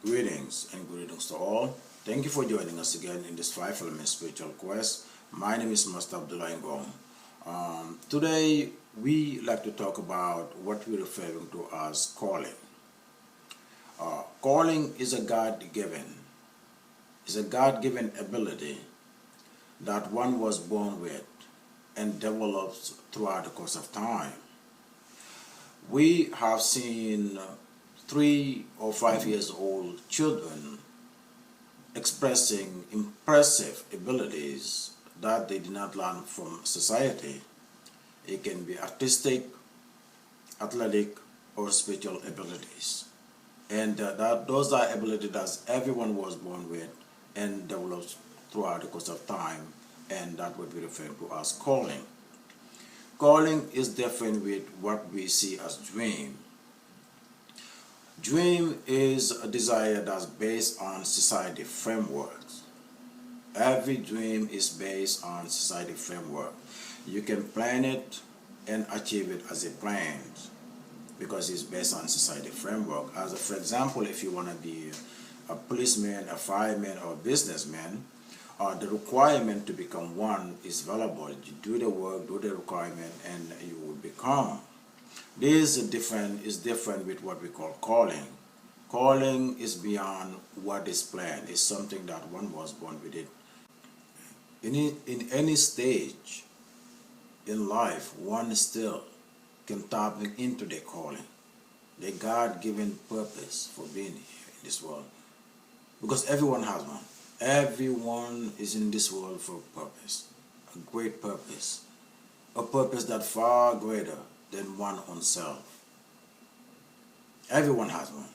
Greetings and greetings to all. Thank you for joining us again in this 5 element spiritual quest. My name is Master Abdullah Ngom. Today we like to talk about what we're referring to as calling. Calling is a God-given ability that one was born with and develops throughout the course of time. We have seen 3 or 5 years old children expressing impressive abilities that they did not learn from society. It can be artistic, athletic, or spiritual abilities. And those are abilities that everyone was born with and develops throughout the course of time, and that would be referred to as calling. Calling is different with what we see as dream. Dream is a desire that's based on society frameworks. Every dream is based on society framework. You can plan it and achieve it as a plan because it's based on society framework. For example, if you want to be a policeman, a fireman, or a businessman, the requirement to become one is valuable. You do the work, do the requirement, and you will become. This is different with what we call calling. Calling is beyond what is planned. It's something that one was born with it. In any stage in life, one still can tap into their calling, their God-given purpose for being here in this world. Because everyone has one. Everyone is in this world for a purpose, a great purpose, a purpose that far greater than one own self. Everyone has one.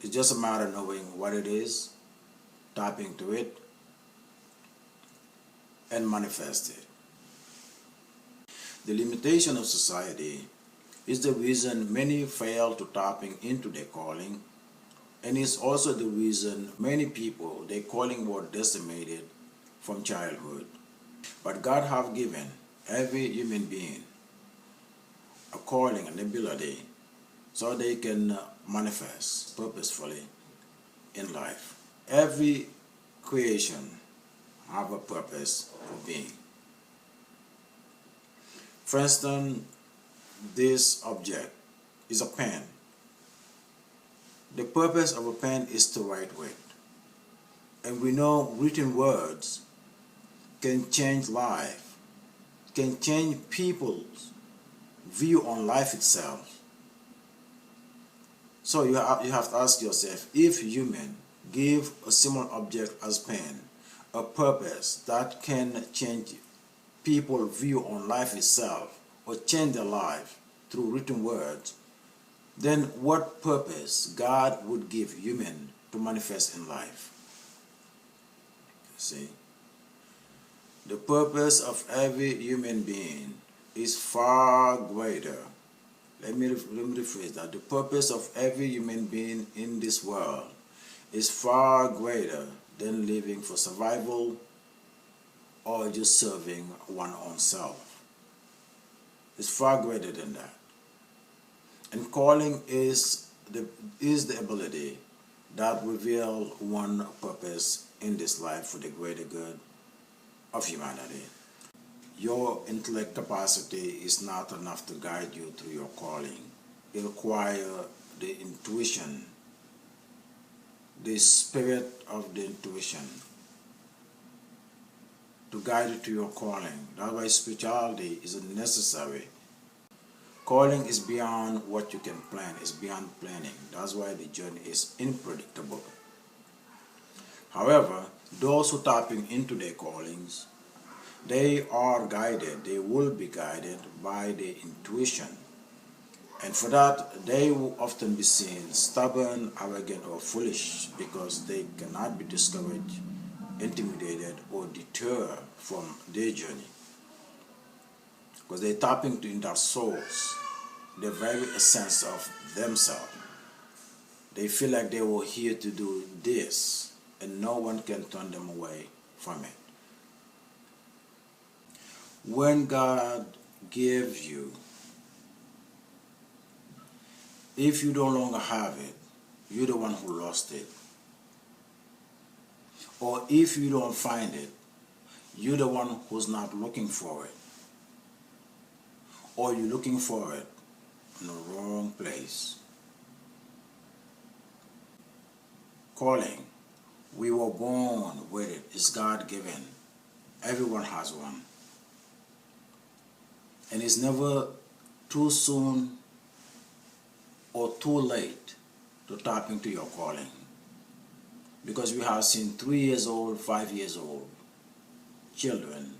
It's just a matter of knowing what it is, tapping into it, and manifest it. The limitation of society is the reason many fail to tapping into their calling, and is also the reason many people, their calling was decimated from childhood. But God have given every human being a calling, an ability, so they can manifest purposefully in life. Every creation have a purpose for being. For instance, this object is a pen. The purpose of a pen is to write with. And we know written words can change life, can change people's view on life itself. So you have to ask yourself, if human give a simple object as pen a purpose that can change people's view on life itself or change their life through written words, then what purpose God would give human to manifest in life? See? The purpose of every human being is far greater. Let me rephrase that. The purpose of every human being in this world is far greater than living for survival or just serving one own self. It's far greater than that. And calling is the ability that reveal one purpose in this life for the greater good of humanity. Your intellect capacity is not enough to guide you through your calling. It requires the intuition, the spirit of the intuition to guide you to your calling. That's why spirituality is necessary. Calling is beyond what you can plan, it's beyond planning. That's why the journey is unpredictable. However, those who tapping into their callings, they are guided, they will be guided by their intuition. And for that, they will often be seen stubborn, arrogant, or foolish because they cannot be discouraged, intimidated, or deterred from their journey. Because they tap into their souls, the very essence of themselves. They feel like they were here to do this, and no one can turn them away from it. When God gives you, if you no longer have it, you're the one who lost it. Or if you don't find it, you're the one who's not looking for it. Or you're looking for it in the wrong place. Calling, we were born with it. It's God-given. Everyone has one. And it's never too soon or too late to tap into your calling. Because we have seen 3 years old, 5 years old children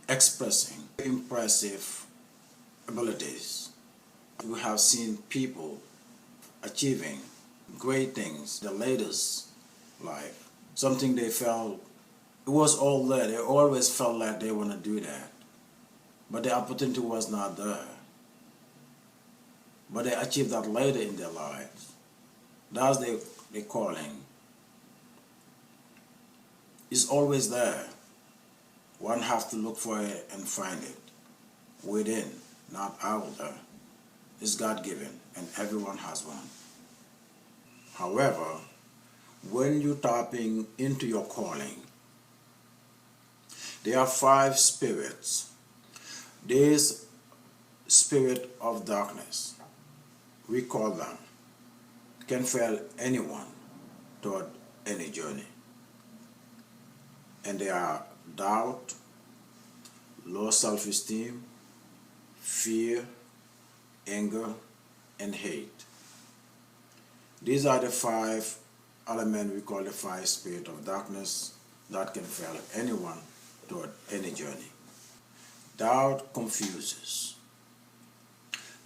expressing impressive abilities. We have seen people achieving great things, the latest life, something they felt, it was all there. They always felt like they want to do that. But the opportunity was not there. But they achieved that later in their lives. That's their calling. It's always there. One has to look for it and find it within, not out there. It's God-given, and everyone has one. However, when you're tapping into your calling, there are 5 spirits. This spirit of darkness, we call them, can fail anyone toward any journey. And they are doubt, low self-esteem, fear, anger, and hate. These are the 5 elements we call the 5 spirits of darkness that can fail anyone toward any journey. Doubt confuses.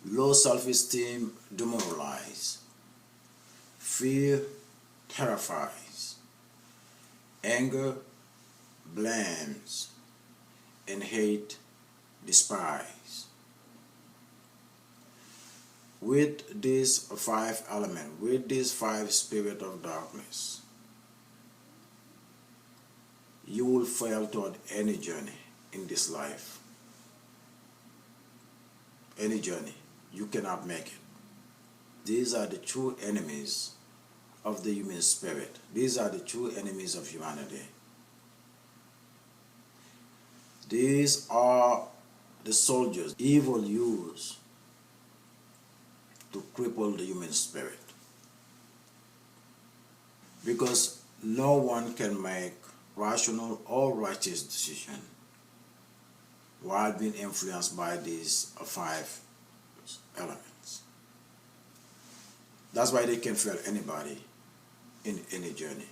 Low self-esteem demoralizes. Fear terrifies. Anger blames. And hate despises. With these 5 elements, with these 5 spirits of darkness, you will fail toward any journey in this life. Any journey, you cannot make it. These are the true enemies of the human spirit. These are the true enemies of humanity. These are the soldiers evil use to cripple the human spirit. Because no one can make rational or righteous decision while being influenced by these 5 elements. That's why they can fail anybody in any journey.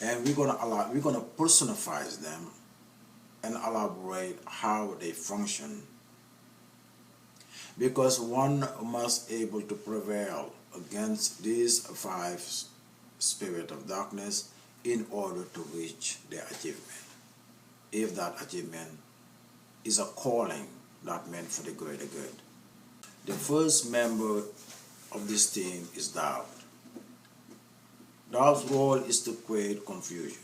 And we're gonna personify them and elaborate how they function. Because one must able to prevail against these 5 spirits of darkness in order to reach their achievement. If that achievement is a calling that meant for the greater good. The first member of this team is doubt. Doubt's role is to create confusion.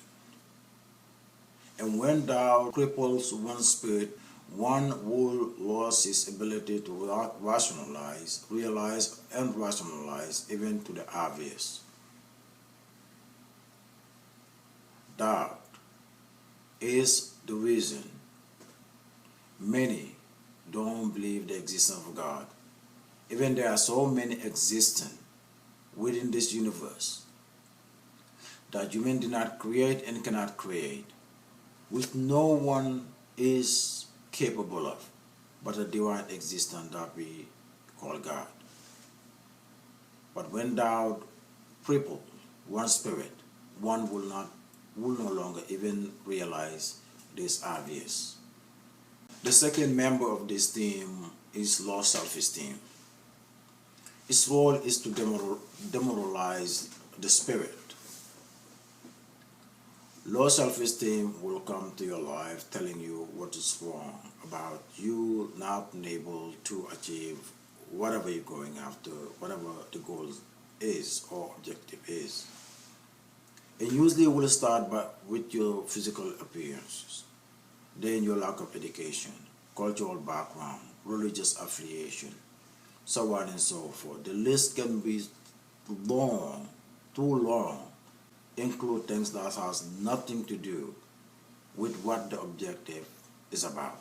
And when doubt cripples one's spirit, one will lose his ability to rationalize, realize, and rationalize even to the obvious. Doubt is the reason many don't believe the existence of God. Even there are so many existing within this universe that human did not create and cannot create, which no one is capable of, but a divine existence that we call God. But when doubt cripples one's spirit, one will no longer even realize this obvious. The second member of this team is low self-esteem. Its role is to demoralize the spirit. Low self-esteem will come to your life telling you what is wrong about you not able to achieve whatever you're going after, whatever the goal is or objective is. And usually will start with your physical appearances, then your lack of education, cultural background, religious affiliation, so on and so forth. The list can be long, too long, include things that has nothing to do with what the objective is about.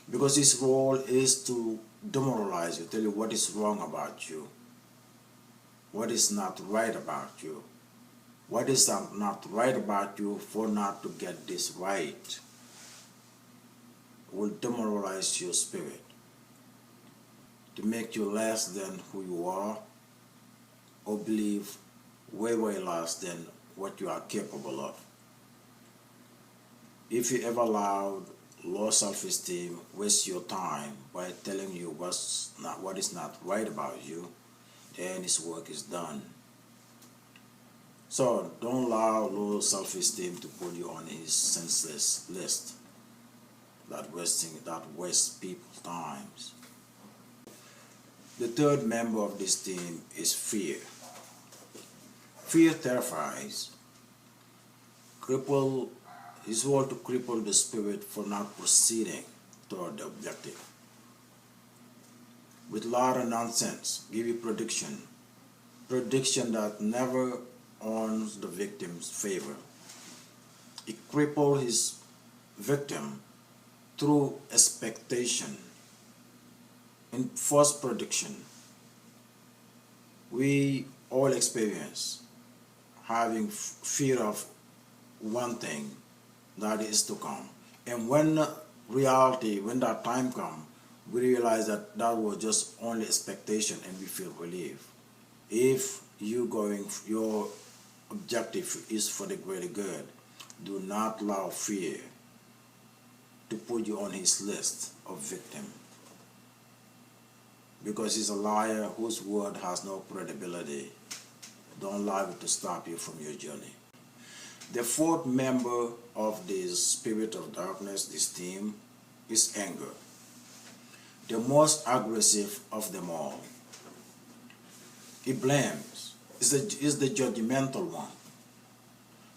Because his role is to demoralize you, tell you what is wrong about you, what is not right about you, what is not right about you for not to get this right. Will demoralize your spirit to make you less than who you are, or believe way less than what you are capable of. If you ever allowed low self-esteem waste your time by telling you what is not right about you, then his work is done. So don't allow low self-esteem to put you on his senseless list that wastes people's times. The third member of this team is fear. Fear terrifies. His role to cripple the spirit for not proceeding toward the objective. With a lot of nonsense, give you prediction that never earns the victim's favor. It cripples his victim through expectation. In false prediction, we all experience having fear of one thing that is to come. And when that time comes, we realize that was just only expectation and we feel relief. If your objective is for the greater good, do not allow fear to put you on his list of victim. Because he's a liar whose word has no credibility. Don't allow it to stop you from your journey. The fourth member of this spirit of darkness, this team, is anger. The most aggressive of them all. He blames, is the judgmental one.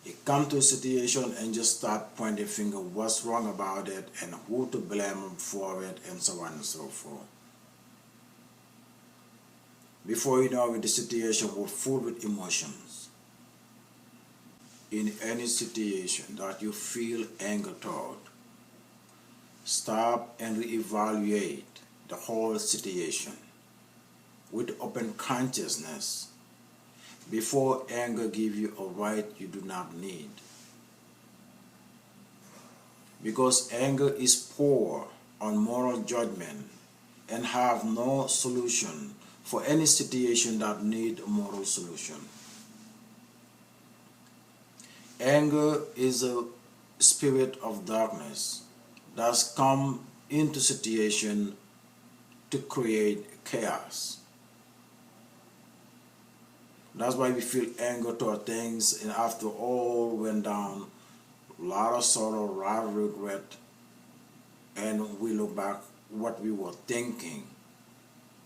He come to a situation and just start pointing finger what's wrong about it and who to blame for it and so on and so forth. Before you know it, the situation will full with emotions. In any situation that you feel anger toward, stop and reevaluate the whole situation with open consciousness before anger gives you a right you do not need. Because anger is poor on moral judgment and have no solution for any situation that need a moral solution. Anger is a spirit of darkness that's come into situation to create chaos. That's why we feel anger toward things, and after all went down, a lot of sorrow, a lot of regret, and we look back what we were thinking.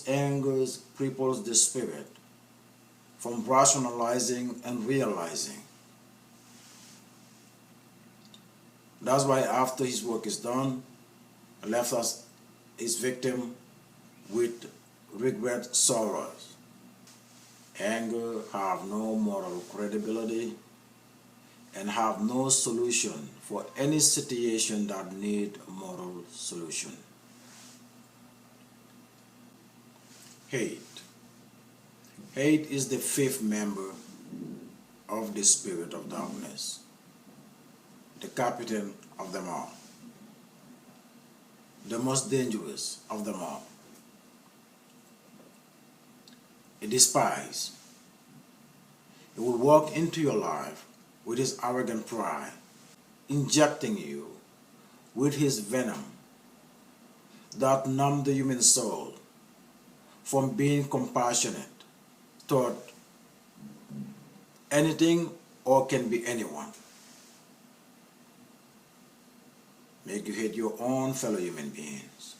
Anger cripples the spirit from rationalizing and realizing. That's why after his work is done, left us his victim with regret, sorrows. Anger have no moral credibility and have no solution for any situation that need a moral solution. Hate. Hate is the fifth member of the spirit of darkness, the captain of them all, the most dangerous of them all. A despise. He will walk into your life with his arrogant pride, injecting you with his venom that numb the human soul from being compassionate toward anything or can be anyone. Make you hate your own fellow human beings.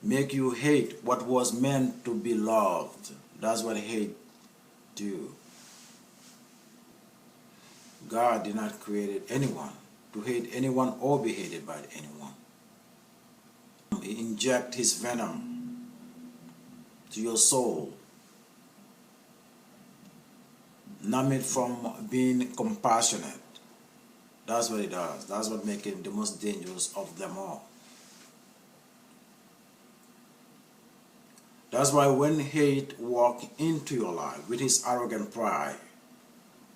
Make you hate what was meant to be loved. That's what hate do. God did not create anyone to hate anyone or be hated by anyone. He inject his venom to your soul, numb it from being compassionate. That's what it does. That's what makes him the most dangerous of them all. That's why when hate walks into your life with his arrogant pride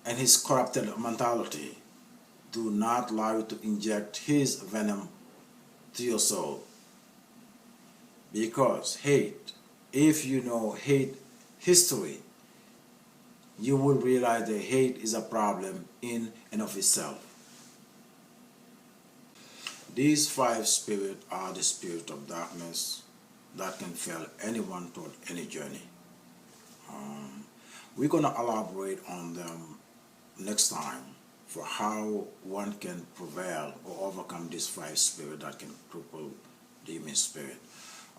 and his corrupted mentality, do not allow it to inject his venom to your soul. Because hate, if you know hate history, you will realize that hate is a problem in and of itself. These 5 spirits are the spirit of darkness that can fail anyone toward any journey. We're going to elaborate on them next time for how one can prevail or overcome these 5 spirits that can cripple the human spirit,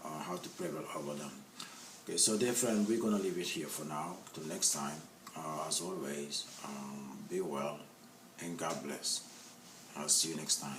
how to prevail over them. Okay, so dear friend, we're going to leave it here for now. Till next time, as always, be well and God bless. I'll see you next time.